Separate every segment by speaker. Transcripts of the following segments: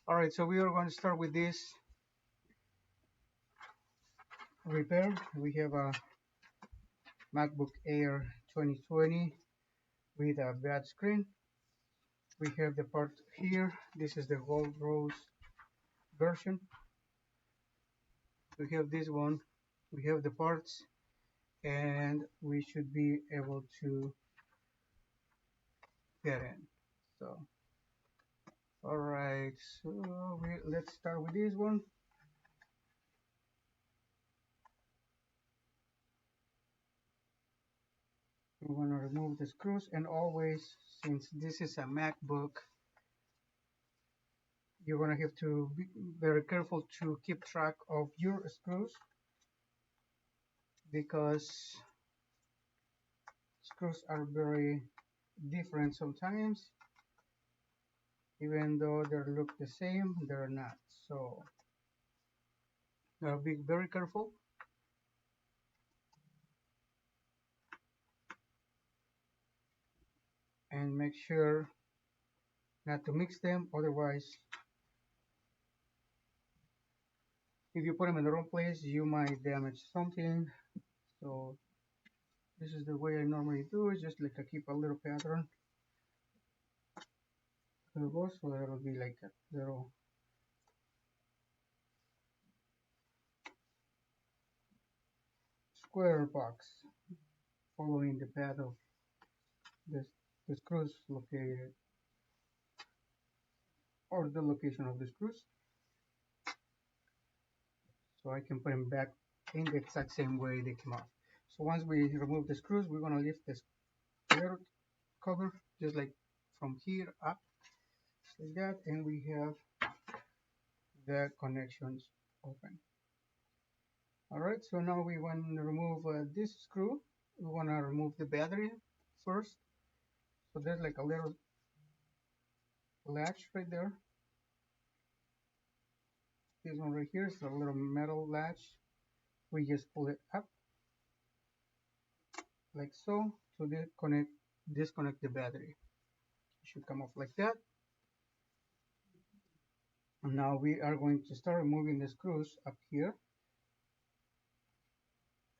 Speaker 1: Alright, so we are going to start with this repair. We have a MacBook Air 2020 with a bad screen. We have the part here. This is the gold rose version. We have this one. We have the parts, and we should be able to get in. So, alright, so let's start with this one. We want to remove the screws, and always, since this is a MacBook, you're going to have to be very careful to keep track of your screws, because screws are very different sometimes. Even though they look the same, they're not. So be very careful. And make sure not to mix them, otherwise if you put them in the wrong place you might damage something. So this is the way I normally do it, just like I keep a little pattern so that it'll be like a little square box following the path of the screws located, or the location of the screws, so I can put them back in the exact same way they came off. So once we remove the screws, we're going to lift this little cover just like from here up, like that, and we have the connections open. Alright, so now we want to remove this screw. We want to remove the battery first. So there's like a little latch right there. This one right here is a little metal latch. We just pull it up like so to disconnect the battery. It should come off like that. And now we are going to start removing the screws up here.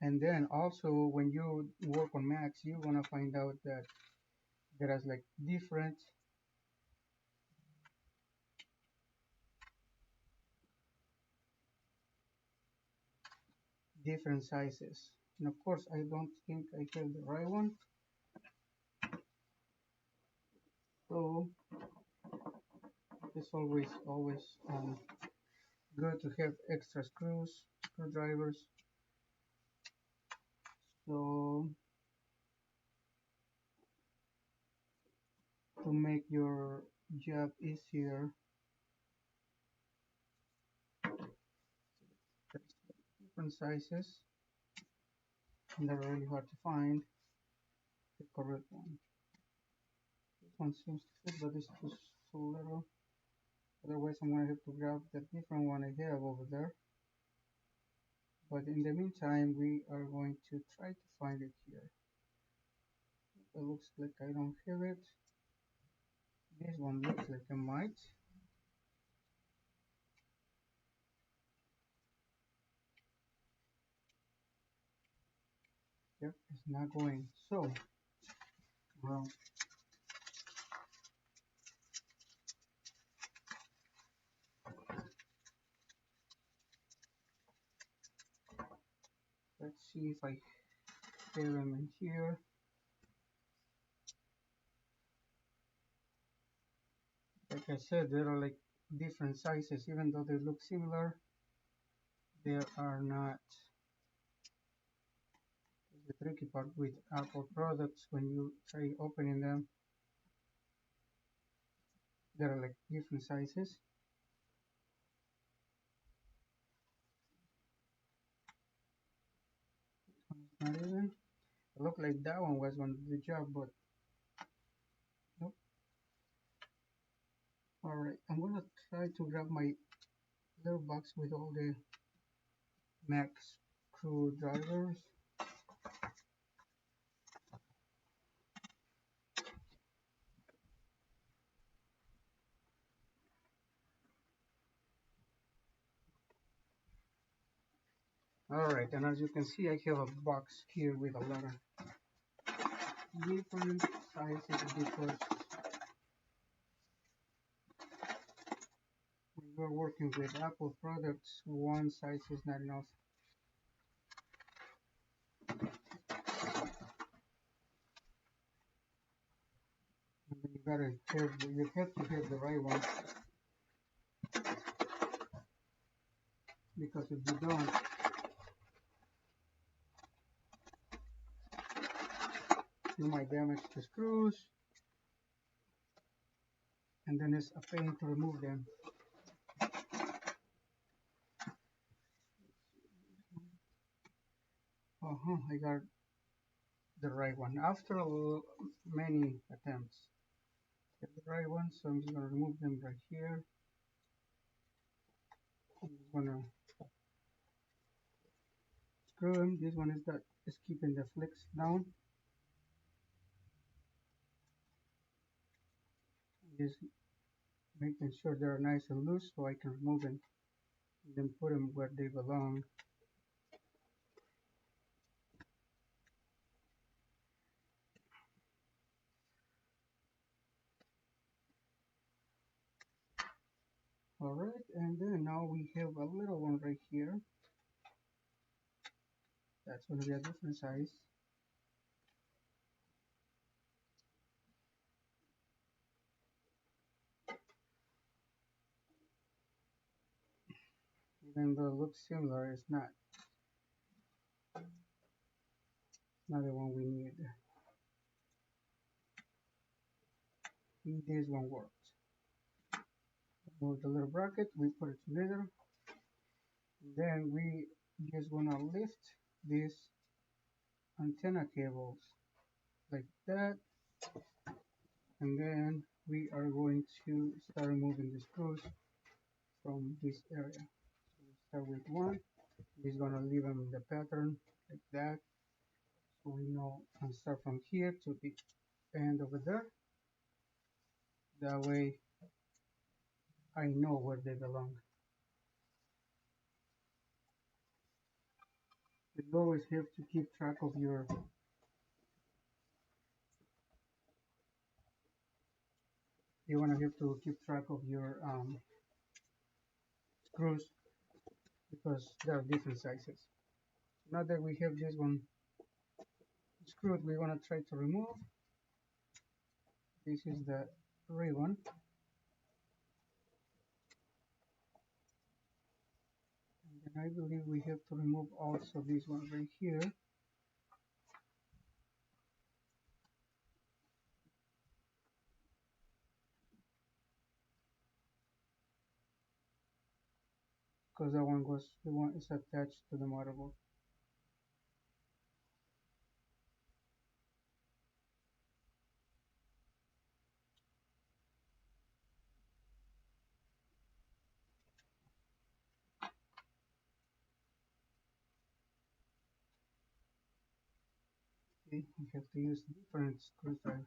Speaker 1: And then also when you work on Macs, you're gonna find out that there is like different sizes. And of course I don't think I have the right one, so it's always good to have extra screwdrivers, so to make your job easier. Different sizes, and they're really hard to find the correct one. This one seems to fit, but it's just so little. Otherwise I'm going to have to grab the different one I have over there. But in the meantime we are going to try to find it here. It looks like I don't have it. This one looks like I might. Yep, it's not going. So, well, let's see if I have them in here. Like I said, there are like different sizes, even though they look similar, they are not. The tricky part with Apple products, when you try opening them, there are like different sizes. Not even. It looked like that one was going to do the job, but nope. Alright, I'm gonna try to grab my little box with all the Mac screwdrivers. Alright, and as you can see, I have a box here with a lot of different sizes because when we're working with Apple products, one size is not enough. And then you have to have the right one, because if you don't, you might damage the screws, and then it's a pain to remove them. I got the right one after many attempts. Get the right one, so I'm just gonna remove them right here. I'm just gonna screw them. This one is keeping the flicks down. Just making sure they're nice and loose so I can remove them and then put them where they belong. Alright, and then now we have a little one right here. That's going to be a different size. Even though it looks similar, it's not. Not the one we need. This one works. Move the little bracket, we put it together. Then we just gonna lift these antenna cables like that, and then we are going to start removing the screws from this area. So we start with one. We're gonna leave them in the pattern like that, so we know and start from here to the end over there. That way I know where they belong. You always have to keep track of your keep track of your screws, because there are different sizes. Now that we have this one screwed, we want to try to remove. This is the real one. And then I believe we have to remove also this one right here. Because the one is attached to the motherboard. Okay, we have to use different screwdriver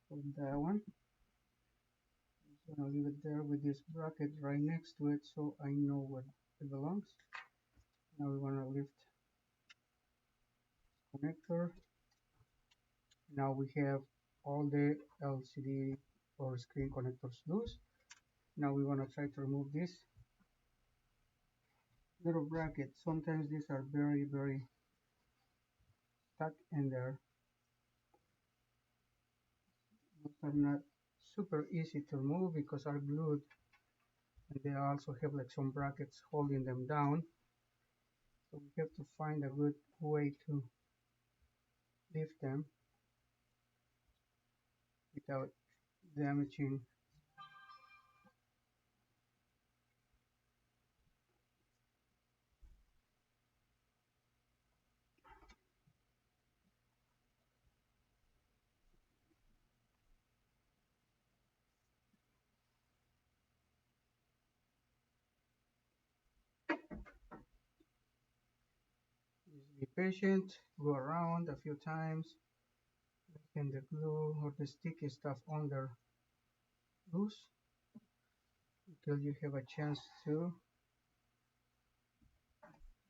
Speaker 1: for that one. I'm just gonna leave it there with this bracket right next to it so I know where it belongs. Now we want to lift connector. Now we have all the LCD or screen connectors loose. Now we want to try to remove this little bracket. Sometimes these are very stuck in there. Those are not super easy to remove because are glued, and they also have like some brackets holding them down. So we have to find a good way to lift them without damaging. Just be patient, go around a few times, and the glue or the sticky stuff on there loose until you have a chance to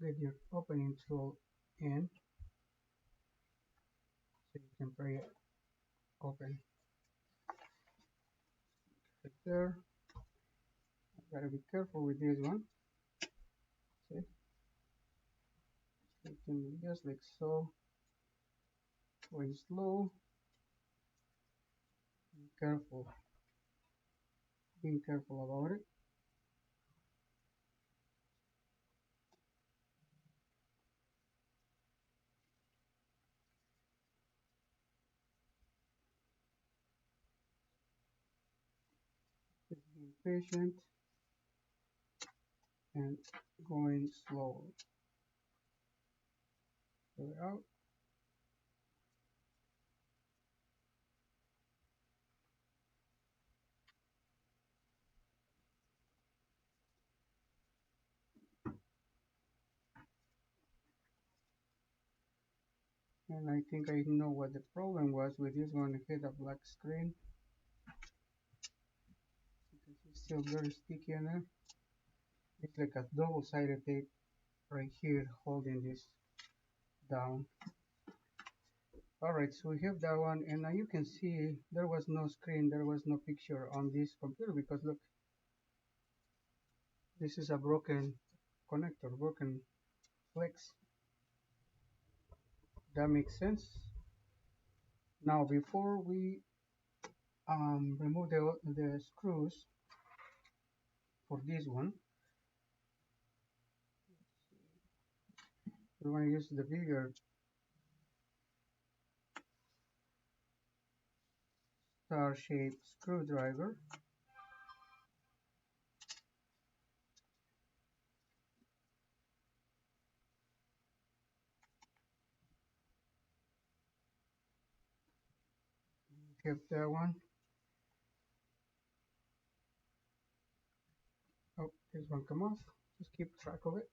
Speaker 1: get your opening tool in so you can pry it open right there. Gotta be careful with this one. See, you can just like so, going slow. Be careful, being careful about it. Just being patient and going slow. Pull it out. And I think I know what the problem was with this one. It hit a black screen. It's still very sticky in there. It's like a double-sided tape right here holding this down. Alright, so we have that one, and now you can see there was no screen, there was no picture on this computer because look, this is a broken connector, broken flex. That makes sense. Now before we remove the screws for this one, we're going to use the bigger star-shaped screwdriver. Have that one. Oh, this one come off. Just keep track of it.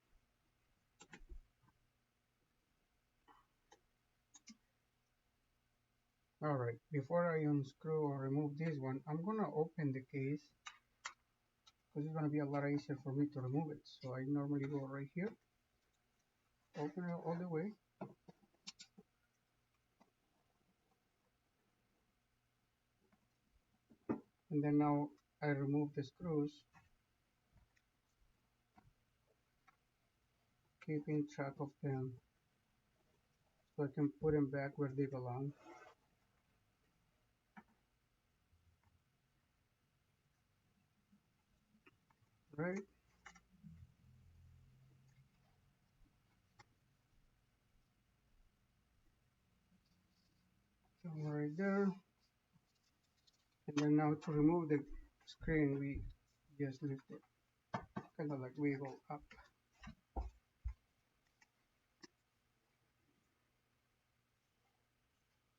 Speaker 1: Alright, before I unscrew or remove this one, I'm gonna open the case because it's gonna be a lot easier for me to remove it. So I normally go right here, open it all the way. And then now I remove the screws, keeping track of them so I can put them back where they belong. Right? So right there. And then now to remove the screen, we just lift it, kind of like wiggle up.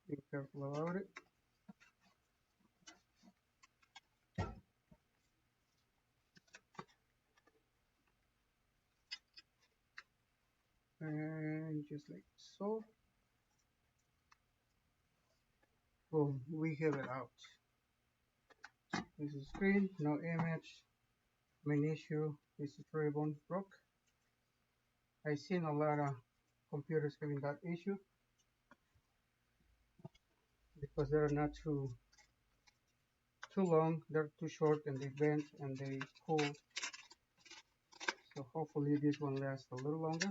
Speaker 1: Be careful about it. And just like so. Boom, we have it out. This is screen, no image. Main issue is the ribbon broke. I've seen a lot of computers having that issue because they're not too long, they're too short and they bend and they pull. So hopefully this one lasts a little longer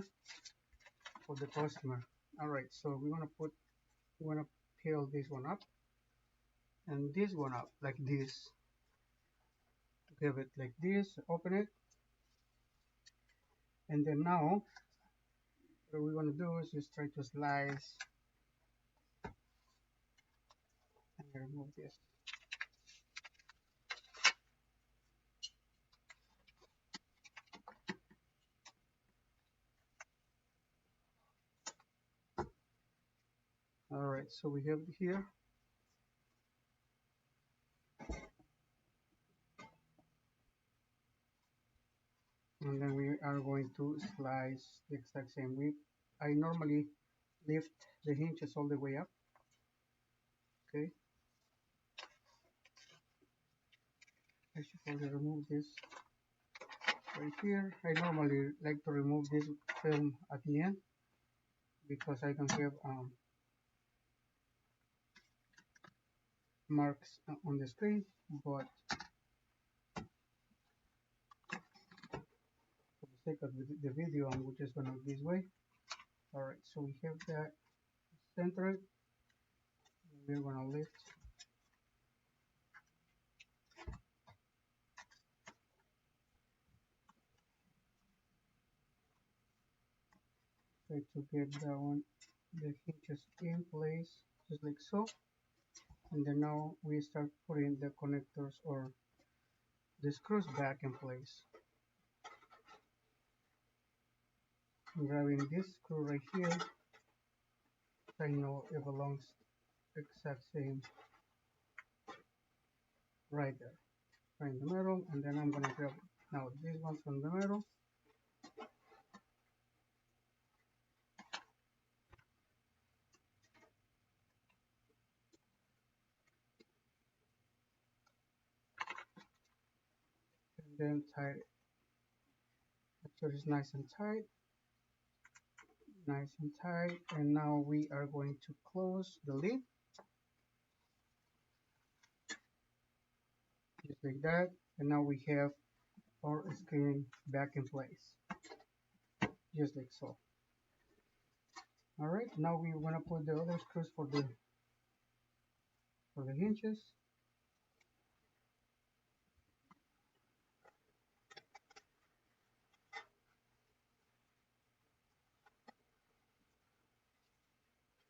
Speaker 1: for the customer. Alright, so we want to peel this one up and this one up like this. Give it like this, open it, and then now what we want to do is just try to slice and remove this. Alright, so we have it here. And then we are going to slice the exact same way. I normally lift the hinges all the way up. Okay. I should probably remove this. right here. I normally like to remove this film at the end because I don't have marks on the screen, but for the sake of the video, I'm just gonna this way. Alright, so we have that centered. We're gonna lift. Try to get that one, the hinges in place, just like so. And then now we start putting the connectors or the screws back in place. I'm grabbing this screw right here. I know it belongs exact same right there, right in the middle. And then I'm gonna grab now this one from the middle. And then tie it. Make sure it's nice and tight. Nice and tight. And now we are going to close the lid. Just like that. And now we have our screen back in place. Just like so. Alright, now we're gonna put the other screws for the hinges.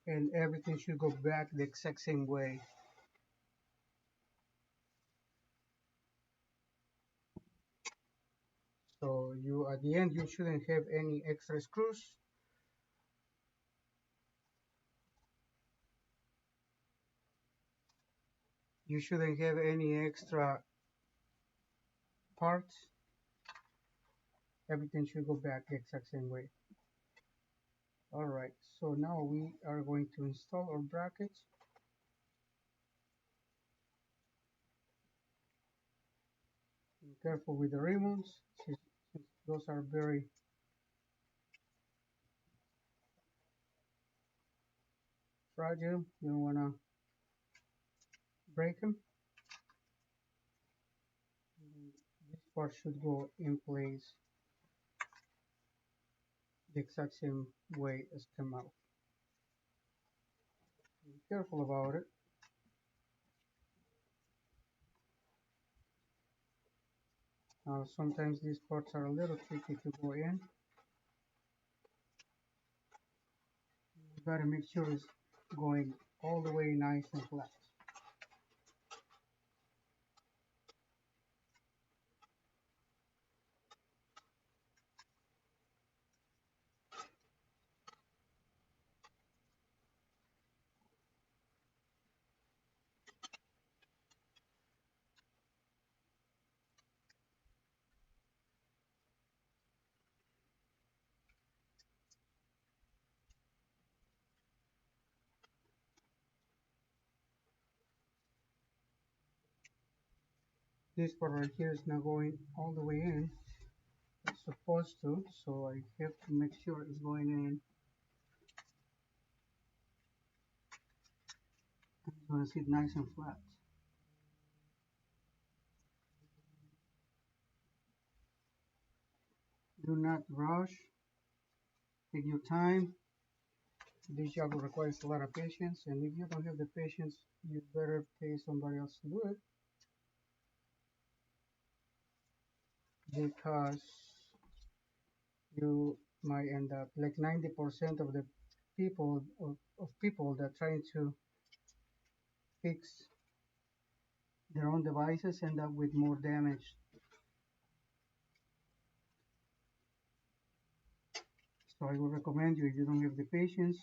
Speaker 1: And everything should go back the exact same way. So you at the end you shouldn't have any extra screws. You shouldn't have any extra parts. Everything should go back the exact same way. Alright, so now we are going to install our brackets. Be careful with the ribbons, since those are very fragile. You don't want to break them. This part should go in place the exact same way as the mouth. Be careful about it. Sometimes these parts are a little tricky to go in. You gotta make sure it's going all the way nice and flat. This part right here is not going all the way in. It's supposed to, so I have to make sure it's going in. It's gonna sit nice and flat. Do not rush. Take your time. This job requires a lot of patience, and if you don't have the patience, you better pay somebody else to do it, because you might end up like 90% of the people that trying to fix their own devices end up with more damage. So I would recommend you, if you don't have the patience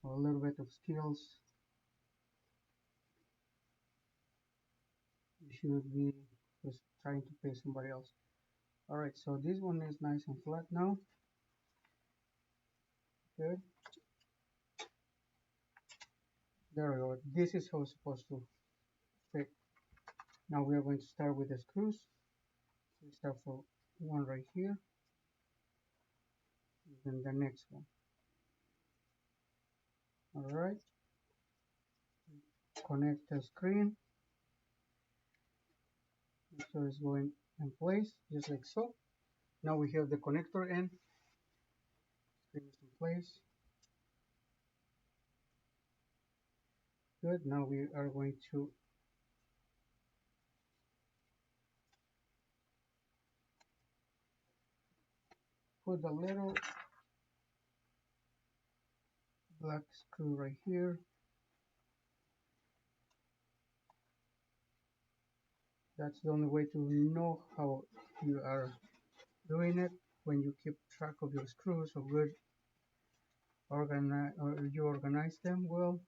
Speaker 1: or a little bit of skills, you should be just trying to pay somebody else. Alright, so this one is nice and flat now. Good. There we go. This is how it's supposed to fit. Now we are going to start with the screws. We start for one right here, and then the next one. All right, connect the screen. Make sure it's going in place, just like so. Now we have the connector end. Screen is in place. Good. Now we are going to put a little black screw right here. That's the only way to know how you are doing it, when you keep track of your screws or good organize, or you organize them well,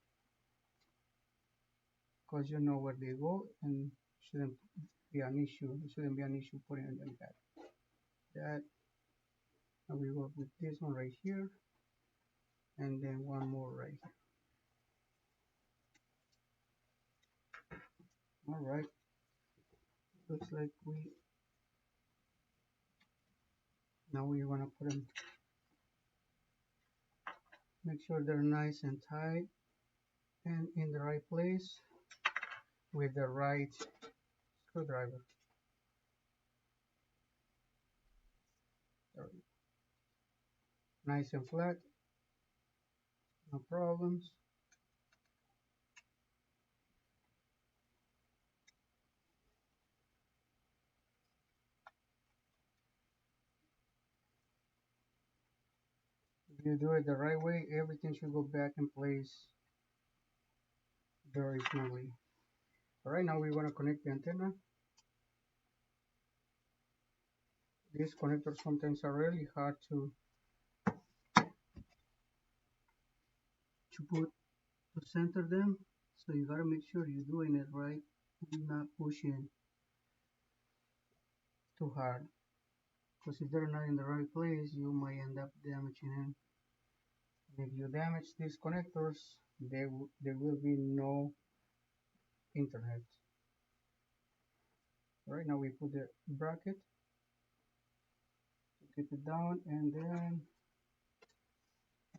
Speaker 1: because you know where they go and shouldn't be an issue. It shouldn't be an issue putting them back. That, and we work with this one right here, and then one more right here. All right. Looks like now we want to put them. Make sure they're nice and tight and in the right place with the right screwdriver. Nice and flat, no problems. If you do it the right way, everything should go back in place very smoothly. All right, now we want to connect the antenna. These connectors sometimes are really hard to center them, so you gotta make sure you're doing it right and not pushing too hard, because if they're not in the right place, you might end up damaging them. And if you damage these connectors, there will be no internet. All right, now we put the bracket to keep it down, and then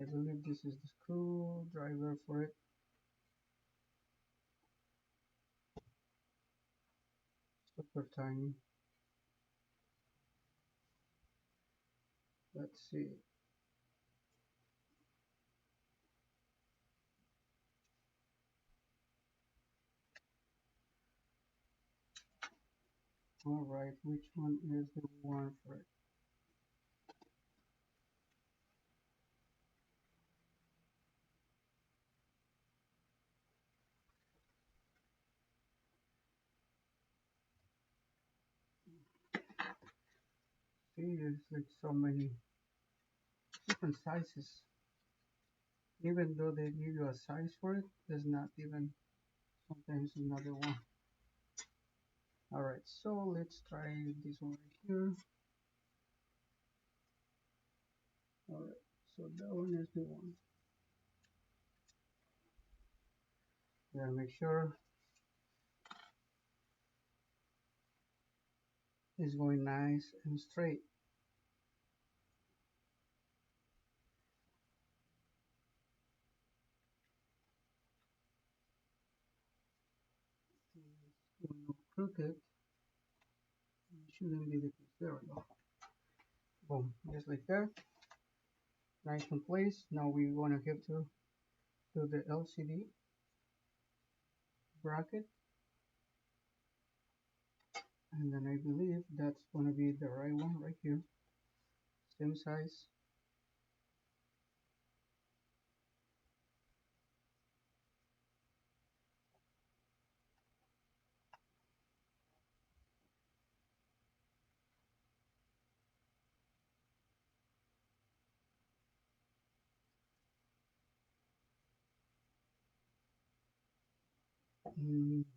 Speaker 1: I believe this is the screwdriver for it. Super tiny. Let's see. All right, which one is the one for it? See, there's like so many different sizes. Even though they give you a size for it, there's not even sometimes another one. All right, so let's try this one right here. All right, so that one is the one. Yeah, make sure it's going nice and straight. It's going all crooked. It shouldn't be the case. There we go. Boom, just like that. Nice in place. Now we want to have to do the LCD bracket, and then I believe that's going to be the right one right here, same size.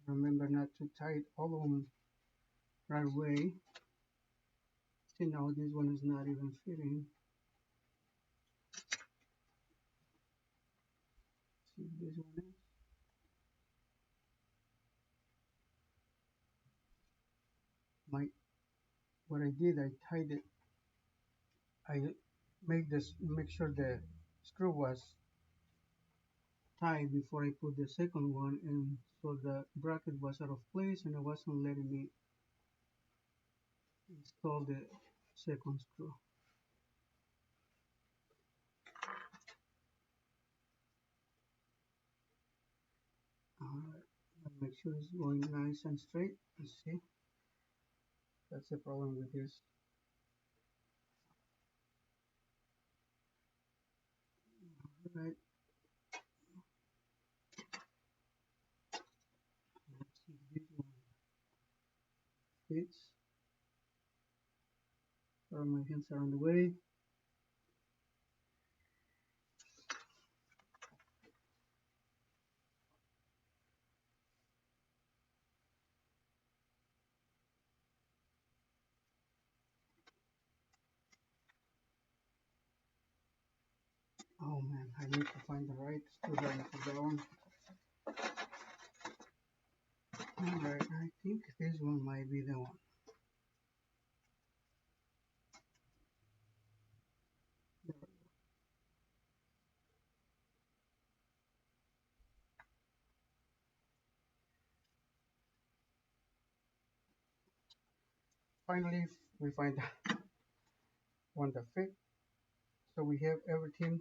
Speaker 1: Remember not to tie it all of them right away. See, now this one is not even fitting. See, this one is. Might what I did, I tied it. I make sure the screw was tied before I put the second one, and so the bracket was out of place and it wasn't letting me install the second screw. Alright, make sure it's going nice and straight. Let's see. That's the problem with this. Alright. Let's see if this one fits. Sorry, my hands are on the way. Oh man, I need to find the right screwdriver for that one. Alright, I think this one might be the one. There we go. Finally, we find one that fits. So we have everything.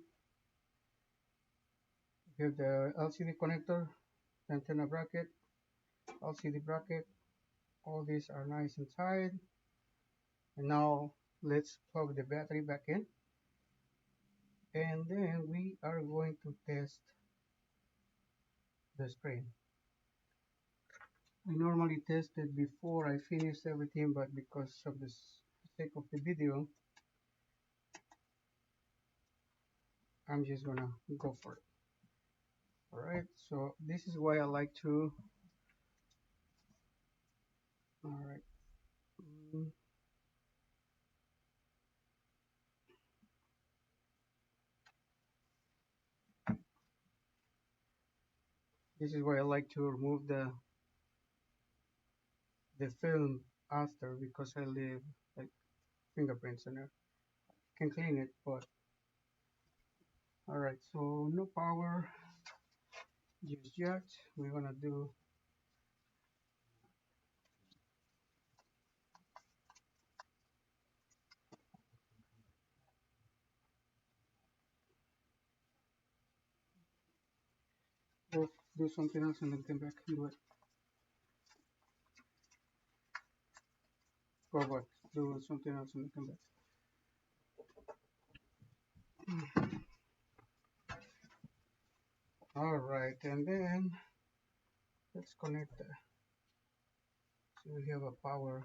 Speaker 1: We have the LCD connector, antenna bracket, LCD bracket. All these are nice and tight. And now let's plug the battery back in. And then we are going to test the screen. I normally test it before I finish everything, but because of the sake of the video, I'm just gonna go for it. Alright, so this is why I like to. Alright. This is why I like to remove the film after, because I leave like fingerprints in it. Can clean it, but alright, so no power just yet. We're gonna do do something else and then come back and do it. Go back, do something else and then come back. Alright, and then let's connect the, so we have a power.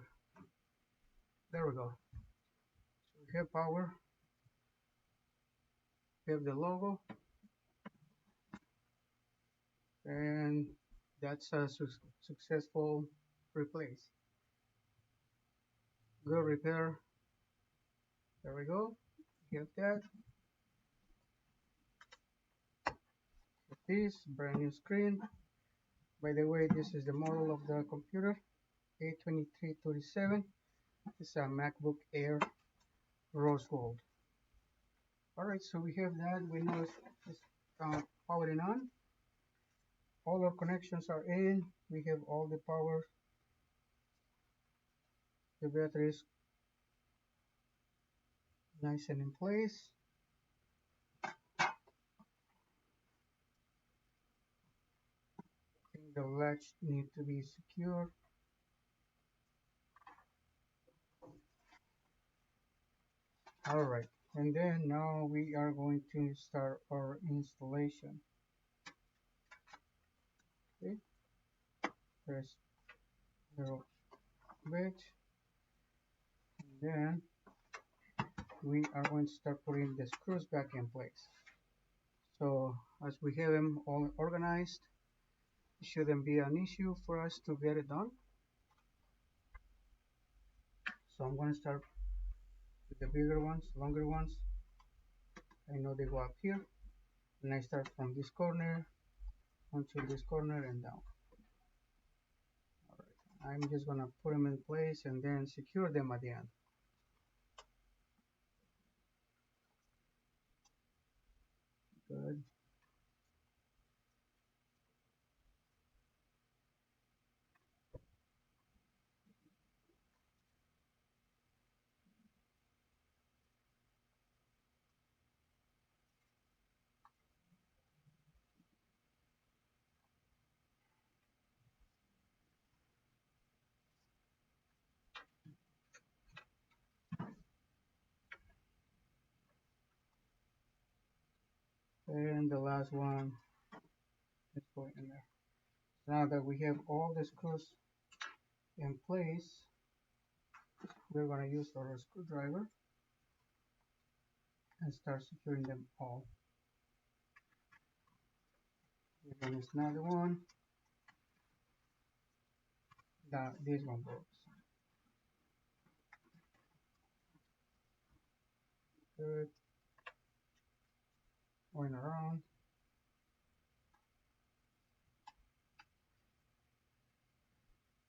Speaker 1: There we go. So we have power. We have the logo. And that's a successful replace. Good repair. There we go. Get that. This brand new screen. By the way, this is the model of the computer, A2337. It's a MacBook Air Rose Gold. Alright, so we have that. We know it's powering on. All our connections are in. We have all the power. The battery is nice and in place. I think the latch needs to be secure. Alright, and then now we are going to start our installation. Okay, press zero bit, and then we are going to start putting the screws back in place. So as we have them all organized, it shouldn't be an issue for us to get it done. So I'm going to start with the bigger ones, longer ones. I know they go up here, and I start from this corner onto this corner and down. Alright, I'm just gonna put them in place and then secure them at the end. Good. And the last one is going in there. Now that we have all the screws in place, we're going to use our screwdriver and start securing them all. This one is another one. This one works. Good. Going around.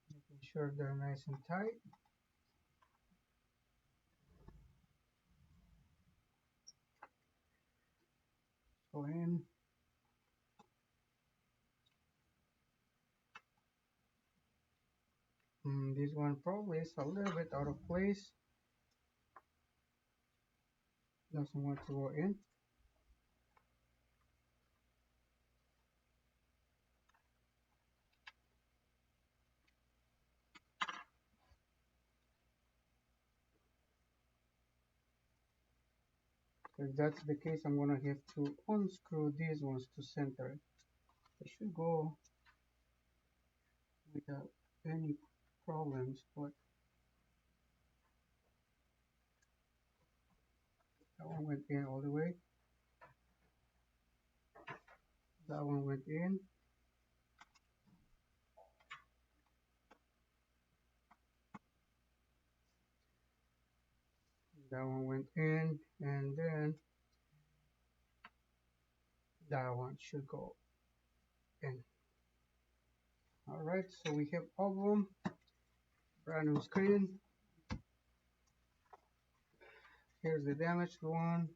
Speaker 1: Making sure they're nice and tight. Go in. This one probably is a little bit out of place. Doesn't want to go in. If that's the case, I'm gonna have to unscrew these ones to center it. It should go without any problems, but that one went in all the way. That one went in. That one went in, and then that one should go in. Alright, so we have all of them. Brand new screen. Here's the damaged one.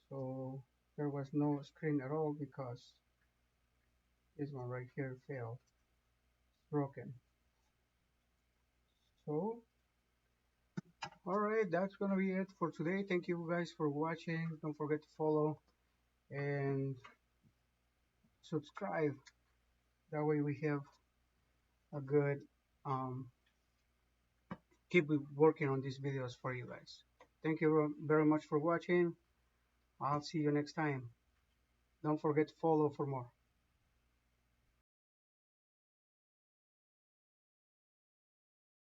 Speaker 1: So there was no screen at all because this one right here failed. It's broken. So alright, that's gonna be it for today. Thank you guys for watching. Don't forget to follow and subscribe. That way we have a good keep working on these videos for you guys. Thank you very much for watching. I'll see you next time. Don't forget to follow for more.